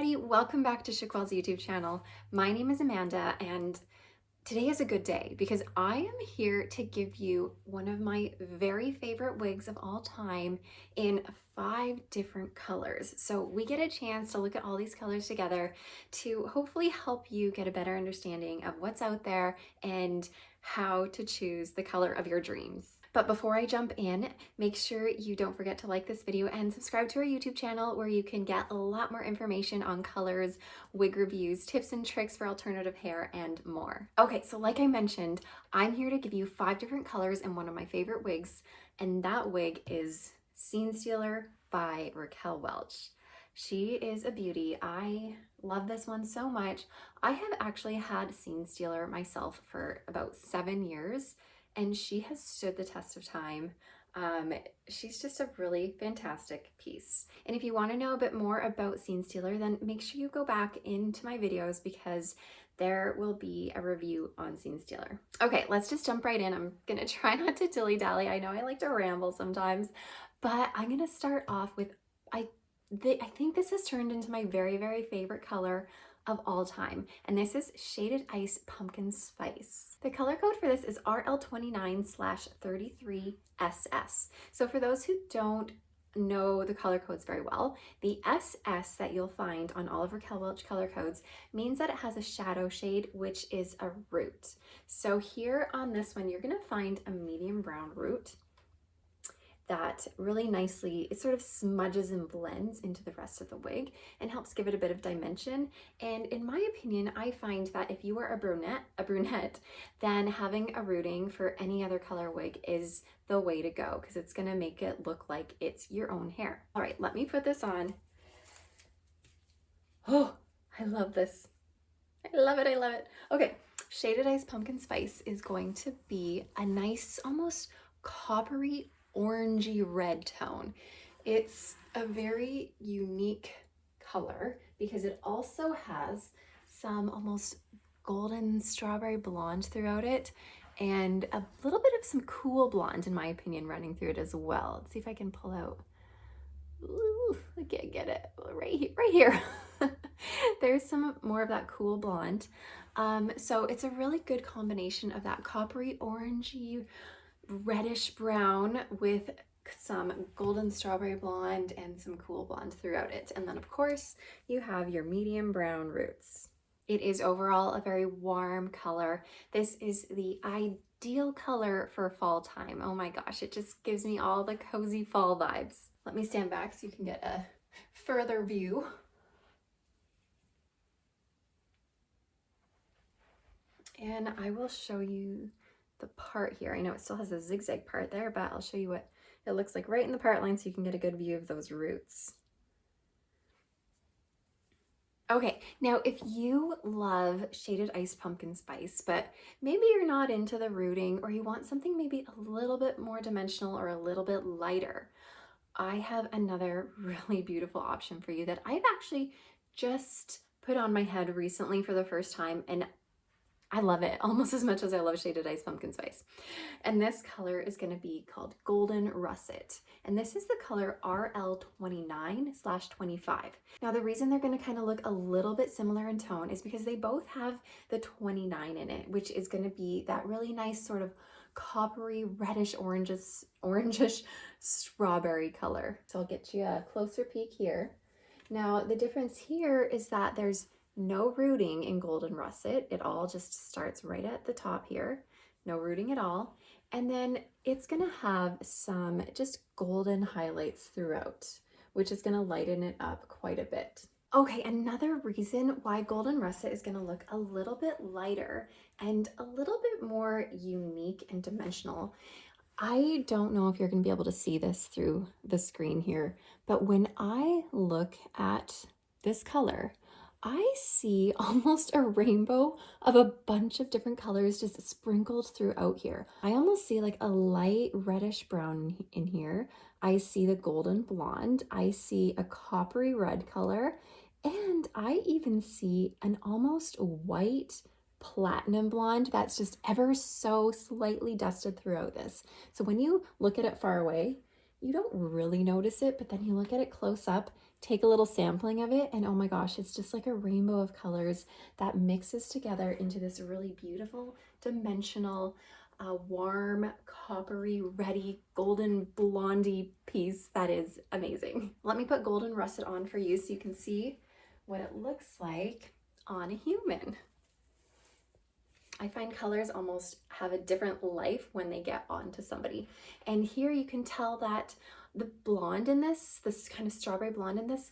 everybody, welcome back to Chiquel's YouTube channel. My name is Amanda and today is a good day because I am here to give you one of my very favorite wigs of all time in 5 different colors. So we get a chance to look at all these colors together to hopefully help you get a better understanding of what's out there and how to choose the color of your dreams. But before I jump in, make sure you don't forget to like this video and subscribe to our YouTube channel where you can get a lot more information on colors, wig reviews, tips and tricks for alternative hair, and more. Okay, so like I mentioned, I'm here to give you 5 different colors in one of my favorite wigs, and that wig is Scene Stealer by Raquel Welch. She is a beauty. I love this one so much. I have actually had Scene Stealer myself for about 7 years, and she has stood the test of time. She's just a really fantastic piece. And if you want to know a bit more about Scene Stealer, then make sure you go back into my videos because there will be a review on Scene Stealer. Okay, let's just jump right in. I'm gonna try not to dilly-dally. I know I like to ramble sometimes, but I'm gonna start off with, I think this has turned into my very, very favorite color of all time, and this is Shaded Ice Pumpkin Spice. The color code for this is RL29/33SS. So for those who don't know the color codes very well, the SS that you'll find on all of Raquel Welch color codes means that it has a shadow shade, which is a root. So here on this one, you're gonna find a medium brown root that really nicely, it sort of smudges and blends into the rest of the wig and helps give it a bit of dimension. And in my opinion, I find that if you are a brunette, then having a rooting for any other color wig is the way to go because it's gonna make it look like it's your own hair. All right, let me put this on. Oh, I love this. I love it, I love it. Okay, Shaded Ice Pumpkin Spice is going to be a nice, almost coppery orangey red tone. It's a very unique color because it also has some almost golden strawberry blonde throughout it and a little bit of some cool blonde, in my opinion, running through it as well. Let's see if I can pull out. Ooh, I can't get it right here. There's some more of that cool blonde. So it's a really good combination of that coppery orangey reddish brown with some golden strawberry blonde and some cool blonde throughout it. And then of course you have your medium brown roots. It is overall a very warm color. This is the ideal color for fall time. Oh my gosh, it just gives me all the cozy fall vibes. Let me stand back so you can get a further view. And I will show you the part here. I know it still has a zigzag part there, but I'll show you what it looks like right in the part line so you can get a good view of those roots. Okay, now if you love Shaded Ice Pumpkin Spice, but maybe you're not into the rooting or you want something maybe a little bit more dimensional or a little bit lighter, I have another really beautiful option for you that I've actually just put on my head recently for the first time, and I love it almost as much as I love Shaded Ice Pumpkin Spice. And this color is going to be called Golden Russet. And this is the color RL29/25. Now the reason they're going to kind of look a little bit similar in tone is because they both have the 29 in it, which is going to be that really nice sort of coppery reddish orangish strawberry color. So I'll get you a closer peek here. Now the difference here is that there's no rooting in Golden Russet. It all just starts right at the top here. No rooting at all. And then it's gonna have some just golden highlights throughout, which is gonna lighten it up quite a bit. Okay, another reason why Golden Russet is gonna look a little bit lighter and a little bit more unique and dimensional. I don't know if you're gonna be able to see this through the screen here, but when I look at this color, I see almost a rainbow of a bunch of different colors just sprinkled throughout here. I almost see like a light reddish brown in here. I see the golden blonde. I see a coppery red color. And I even see an almost white platinum blonde that's just ever so slightly dusted throughout this. So when you look at it far away, you don't really notice it, but then you look at it close up, take a little sampling of it, and oh my gosh, it's just like a rainbow of colors that mixes together into this really beautiful, dimensional, warm, coppery, reddy, golden blondie piece that is amazing. Let me put golden russet on for you so you can see what it looks like on a human. I find colors almost have a different life when they get onto somebody. And here you can tell that the blonde in this kind of strawberry blonde in this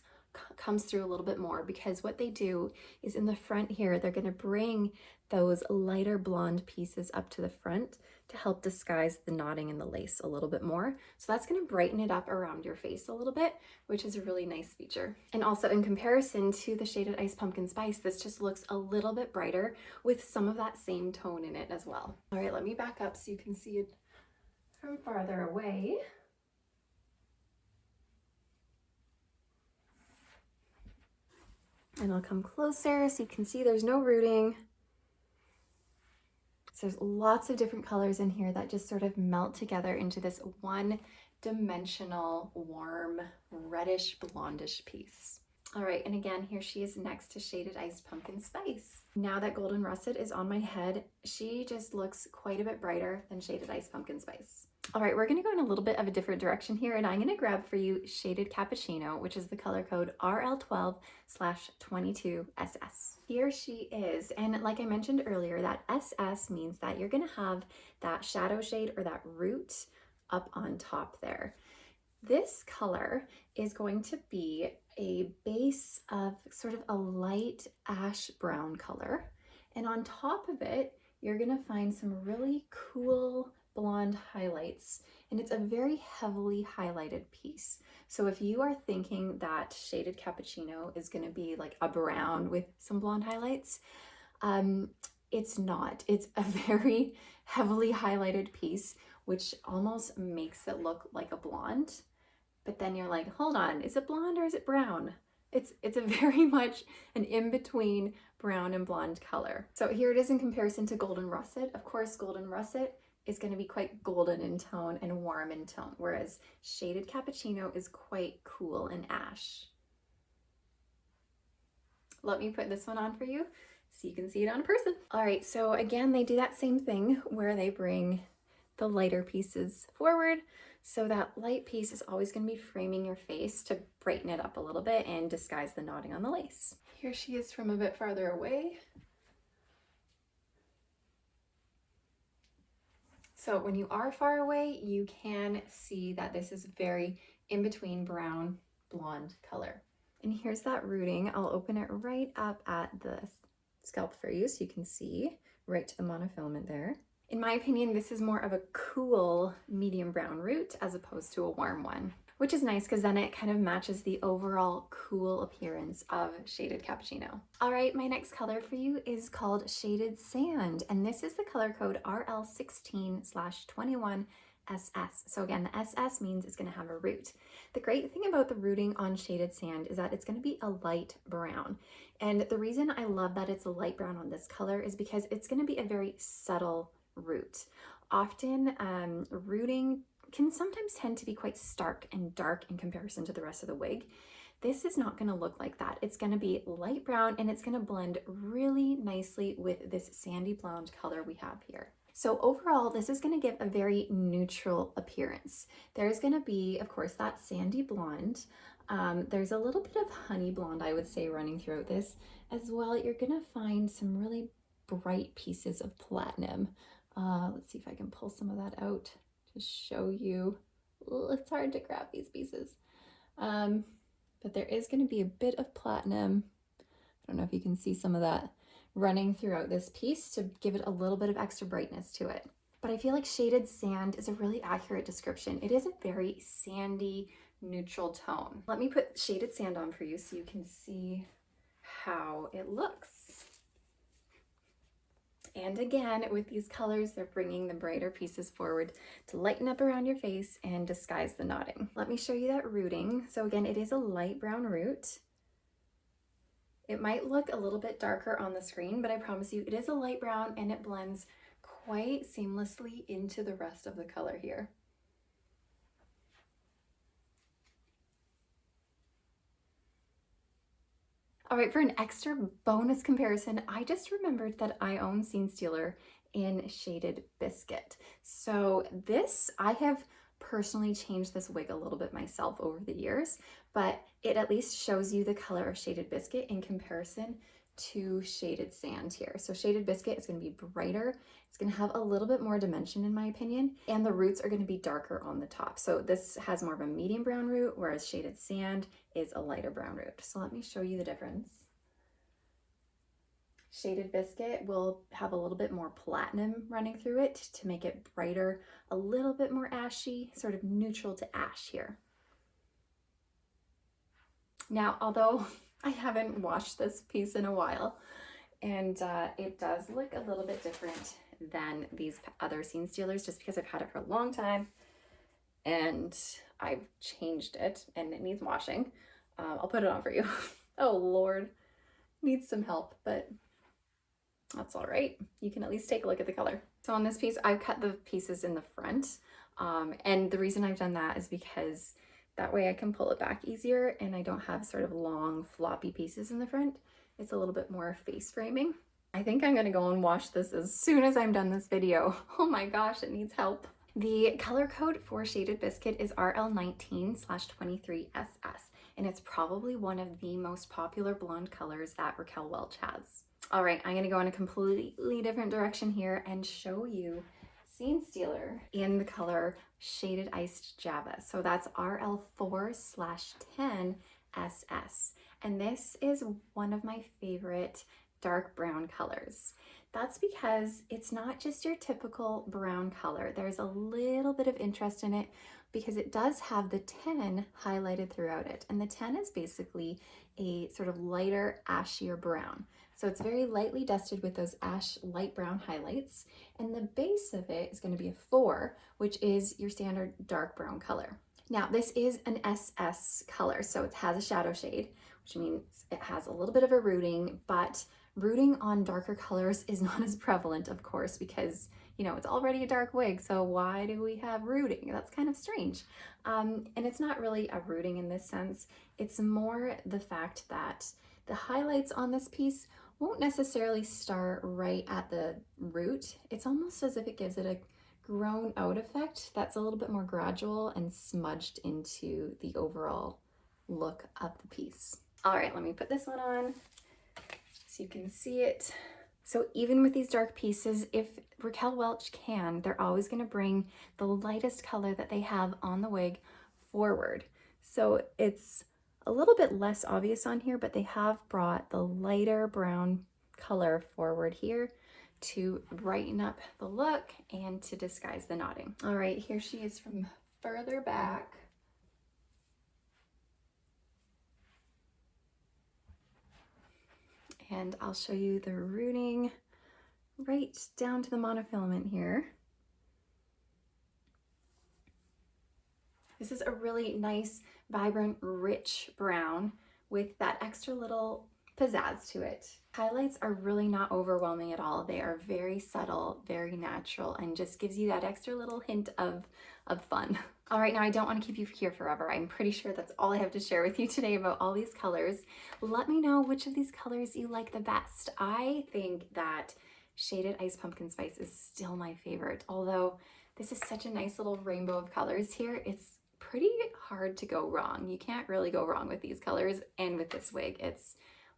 comes through a little bit more, because what they do is in the front here, they're going to bring those lighter blonde pieces up to the front to help disguise the knotting and the lace a little bit more. So that's going to brighten it up around your face a little bit, which is a really nice feature. And also in comparison to the Shaded Ice Pumpkin Spice, this just looks a little bit brighter with some of that same tone in it as well. All right, let me back up so you can see it from farther away. And I'll come closer so you can see there's no rooting. So there's lots of different colors in here that just sort of melt together into this one-dimensional, warm, reddish, blondish piece. All right, and again, here she is next to Shaded Ice Pumpkin Spice. Now that golden russet is on my head, she just looks quite a bit brighter than Shaded Ice Pumpkin Spice. All right, we're gonna go in a little bit of a different direction here, and I'm gonna grab for you Shaded Cappuccino, which is the color code RL12/22SS. Here she is, and like I mentioned earlier, that SS means that you're gonna have that shadow shade or that root up on top there. This color is going to be a base of sort of a light ash brown color, and on top of it, you're gonna find some really cool blonde highlights, and it's a very heavily highlighted piece. So if you are thinking that Shaded Cappuccino is going to be like a brown with some blonde highlights, it's not. It's a very heavily highlighted piece, which almost makes it look like a blonde. But then you're like, hold on, is it blonde or is it brown? It's a very much an in-between brown and blonde color. So here it is in comparison to golden russet. Of course, golden russet is going to be quite golden in tone and warm in tone, whereas Shaded Cappuccino is quite cool and ash. Let me put this one on for you so you can see it on a person. All right, so again, they do that same thing where they bring the lighter pieces forward. So that light piece is always going to be framing your face to brighten it up a little bit and disguise the knotting on the lace. Here she is from a bit farther away. So when you are far away, you can see that this is very in between brown, blonde color. And here's that rooting. I'll open it right up at the scalp for you so you can see right to the monofilament there. In my opinion, this is more of a cool medium brown root as opposed to a warm one, which is nice because then it kind of matches the overall cool appearance of Shaded Cappuccino. All right, my next color for you is called Shaded Sand, and this is the color code RL16/21SS. So again, the SS means it's going to have a root. The great thing about the rooting on Shaded Sand is that it's going to be a light brown. And the reason I love that it's a light brown on this color is because it's going to be a very subtle root. Often rooting can sometimes tend to be quite stark and dark in comparison to the rest of the wig. This is not going to look like that. It's going to be light brown and it's going to blend really nicely with this sandy blonde color we have here. So overall, this is going to give a very neutral appearance. There's going to be, of course, that sandy blonde. There's a little bit of honey blonde, I would say, running throughout this. As well, you're going to find some really bright pieces of platinum. Let's see if I can pull some of that out to show you. It's hard to grab these pieces. But there is going to be a bit of platinum. I don't know if you can see some of that running throughout this piece to give it a little bit of extra brightness to it. But I feel like Shaded Sand is a really accurate description. It is a very sandy, neutral tone. Let me put Shaded Sand on for you so you can see how it looks. And again, with these colors, they're bringing the brighter pieces forward to lighten up around your face and disguise the knotting. Let me show you that rooting. So again, it is a light brown root. It might look a little bit darker on the screen, but I promise you it is a light brown and it blends quite seamlessly into the rest of the color here. All right, for an extra bonus comparison, I just remembered that I own Scene Stealer in Shaded Biscuit. So this, I have personally changed this wig a little bit myself over the years, but it at least shows you the color of Shaded Biscuit in comparison to Shaded Sand here. So Shaded Biscuit is going to be brighter. It's going to have a little bit more dimension in my opinion, and the roots are going to be darker on the top. So this has more of a medium brown root, whereas Shaded Sand is a lighter brown root. So let me show you the difference. Shaded Biscuit will have a little bit more platinum running through it to make it brighter, a little bit more ashy, sort of neutral to ash here. Now, although I haven't washed this piece in a while, and it does look a little bit different than these other Scene Stealers just because I've had it for a long time and I've changed it and it needs washing. I'll put it on for you. Oh Lord, needs some help, but that's all right. You can at least take a look at the color. So on this piece, I've cut the pieces in the front. And the reason I've done that is because that way I can pull it back easier and I don't have sort of long floppy pieces in the front. It's a little bit more face framing. I think I'm gonna go and wash this as soon as I'm done this video. Oh my gosh, it needs help. The color code for Shaded Biscuit is RL19/23SS, and it's probably one of the most popular blonde colors that Raquel Welch has. All right, I'm gonna go in a completely different direction here and show you Scene Stealer in the color Shaded Iced Java. So that's RL4/10SS. And this is one of my favorite dark brown colors. That's because it's not just your typical brown color. There's a little bit of interest in it because it does have the 10 highlighted throughout it. And the 10 is basically a sort of lighter, ashier brown. So it's very lightly dusted with those ash light brown highlights. And the base of it is going to be a 4, which is your standard dark brown color. Now, this is an SS color, so it has a shadow shade, which means it has a little bit of a rooting, but rooting on darker colors is not as prevalent, of course, because, you know, it's already a dark wig, so why do we have rooting? That's kind of strange. And it's not really a rooting in this sense. It's more the fact that the highlights on this piece won't necessarily start right at the root. It's almost as if it gives it a grown out effect that's a little bit more gradual and smudged into the overall look of the piece. All right, let me put this one on so you can see it. So even with these dark pieces, if Raquel Welch can, they're always going to bring the lightest color that they have on the wig forward. So it's a little bit less obvious on here, but they have brought the lighter brown color forward here to brighten up the look and to disguise the knotting. All right, here she is from further back. And I'll show you the rooting right down to the monofilament here. This is a really nice, vibrant, rich brown with that extra little pizzazz to it. Highlights are really not overwhelming at all. They are very subtle, very natural, and just gives you that extra little hint of fun. All right, now I don't want to keep you here forever. I'm pretty sure that's all I have to share with you today about all these colors. Let me know which of these colors you like the best. I think that Shaded Ice Pumpkin Spice is still my favorite, although this is such a nice little rainbow of colors here. It's pretty hard to go wrong. You can't really go wrong with these colors and with this wig. It's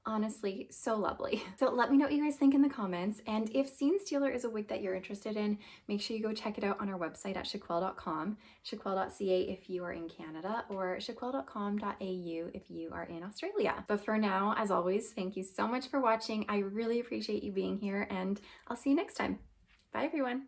honestly so lovely. So let me know what you guys think in the comments, and if Scene Stealer is a wig that you're interested in, make sure you go check it out on our website at chiquel.com, chiquel.ca if you are in Canada, or chiquel.com.au if you are in Australia. But for now, as always, thank you so much for watching. I really appreciate you being here, and I'll see you next time. Bye everyone.